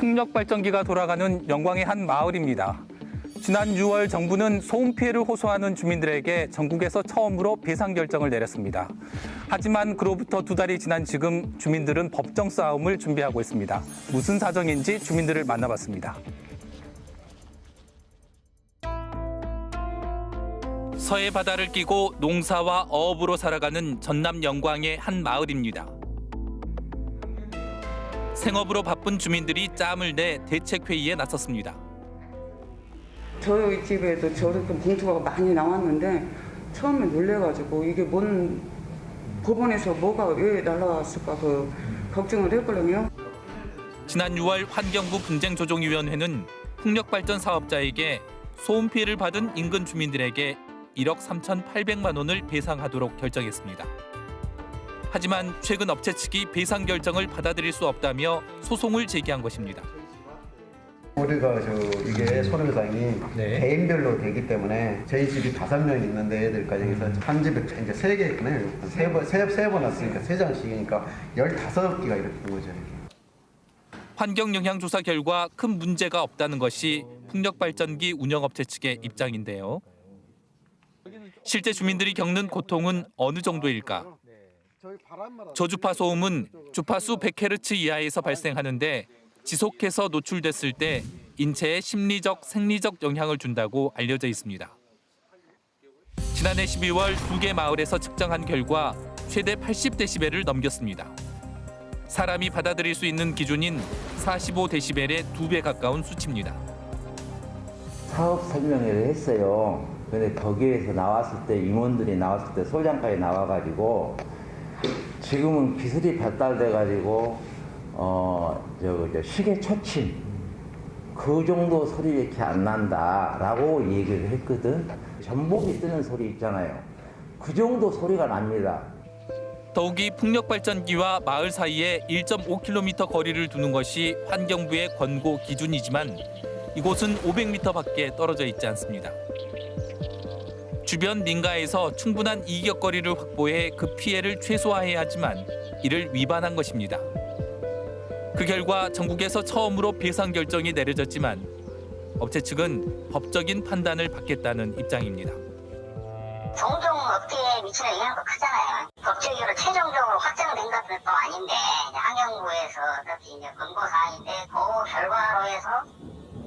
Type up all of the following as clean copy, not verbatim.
풍력발전기가 돌아가는 영광의 한 마을입니다. 지난 6월 정부는 소음 피해를 호소하는 주민들에게 전국에서 처음으로 배상 결정을 내렸습니다. 하지만 그로부터 2달이 지난 지금 주민들은 법정 싸움을 준비하고 있습니다. 무슨 사정인지 주민들을 만나봤습니다. 서해 바다를 끼고 농사와 어업으로 살아가는 전남 영광의 한 마을입니다. 생업으로 바쁜 주민들이 짬을 내 대책회의에 나섰습니다. 저희 집에도 저렇게 봉투가 많이 나왔는데 처음에 놀래가지고 이게 뭔 법원에서 뭐가 왜 날라왔을까 그 걱정을 했거든요. 지난 6월 환경부 분쟁조정위원회는 풍력발전 사업자에게 소음 피해를 받은 인근 주민들에게 1억 3,800만 원을 배상하도록 결정했습니다. 하지만 최근 업체 측이 배상 결정을 받아들일 수 없다며 소송을 제기한 것입니다. 우리가 이게 손해배상이 개인별로 되기 때문에 저희 집이 5명 있는데 애들 가정에서 한 집에 이제 3개 있잖아요. 세 번 왔으니까 3장씩이니까 15개가 이렇게 된 거죠. 환경영향조사 결과 큰 문제가 없다는 것이 풍력발전기 운영업체 측의 입장인데요. 실제 주민들이 겪는 고통은 어느 정도일까? 저주파 소음은 주파수 100Hz 이하에서 발생하는데 지속해서 노출됐을 때 인체에 심리적, 생리적 영향을 준다고 알려져 있습니다. 지난해 12월 2개 마을에서 측정한 결과 최대 80dB를 넘겼습니다. 사람이 받아들일 수 있는 기준인 45dB의 2배 가까운 수치입니다. 사업 설명회를 했어요. 근데 거기에서 나왔을 때 임원들이 나왔을 때 소장까지 나와가지고 지금은 기술이 발달돼가지고 시계 초침 그 정도 소리밖에 안 난다라고 얘기를 했거든. 전복이 뜨는 소리 있잖아요. 그 정도 소리가 납니다. 더욱이 풍력발전기와 마을 사이에 1.5km 거리를 두는 것이 환경부의 권고 기준이지만 이곳은 500m밖에 떨어져 있지 않습니다. 주변 민가에서 충분한 이격거리를 확보해 그 피해를 최소화해야 하지만 이를 위반한 것입니다. 그 결과 전국에서 처음으로 배상 결정이 내려졌지만 업체 측은 법적인 판단을 받겠다는 입장입니다. 종종 업계에 미치는 영향도 크잖아요. 법적으로 최종적으로 확정된 것은 또 아닌데 환경부에서 어차피 이제 권고 사항인데 그 결과로 해서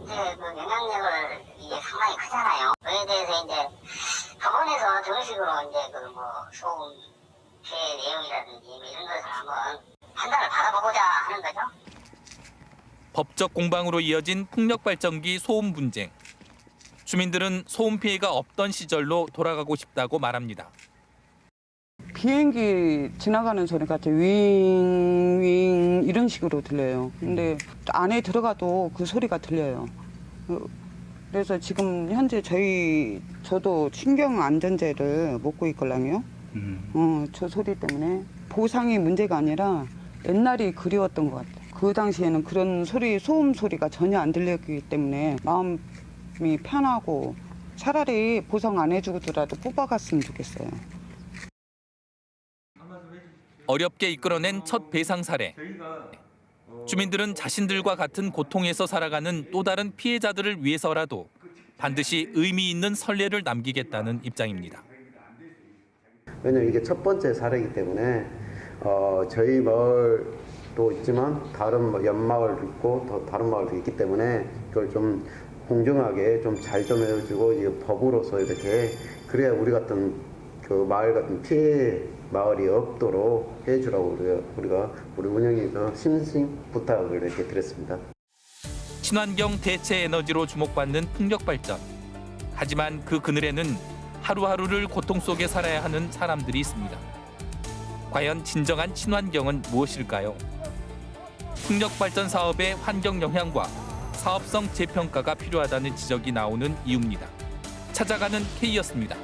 이제 그 영향력을 이게 상당히 크잖아요. 그에 대해서 이제 법원에서 정식으로 이제 그 뭐 소음 피해 내용이라든지 이런 것을 한번 판단을 받아보고자 하는 거죠. 법적 공방으로 이어진 풍력발전기 소음 분쟁. 주민들은 소음 피해가 없던 시절로 돌아가고 싶다고 말합니다. 비행기 지나가는 소리 같아 윙윙 이런 식으로 들려요. 근데 안에 들어가도 그 소리가 들려요. 그래서 지금 현재 저도 신경 안전제를 먹고 있거든요. 저 소리 때문에 보상이 문제가 아니라 옛날이 그리웠던 것 같아요. 그 당시에는 그런 소음 소리가 전혀 안 들렸기 때문에 마음이 편하고 차라리 보상 안 해주고라도 뽑아갔으면 좋겠어요. 어렵게 이끌어낸 첫 배상 사례. 주민들은 자신들과 같은 고통에서 살아가는 또 다른 피해자들을 위해서라도 반드시 의미 있는 선례를 남기겠다는 입장입니다. 왜냐면 이게 첫 번째 사례이기 때문에 저희 마을도 있지만 다른 옆마을도 있고 더 다른 마을도 있기 때문에 그걸 좀 공정하게 좀 잘 좀 해주고 이게 법으로서 이렇게 그래야 우리 같은 그 마을 같은 피해 마을이 없도록 해주라고 우리 운영위에서 심심 부탁을 이렇게 드렸습니다. 친환경 대체 에너지로 주목받는 풍력발전. 하지만 그 그늘에는 하루하루를 고통 속에 살아야 하는 사람들이 있습니다. 과연 진정한 친환경은 무엇일까요? 풍력발전 사업의 환경 영향과 사업성 재평가가 필요하다는 지적이 나오는 이유입니다. 찾아가는 K였습니다.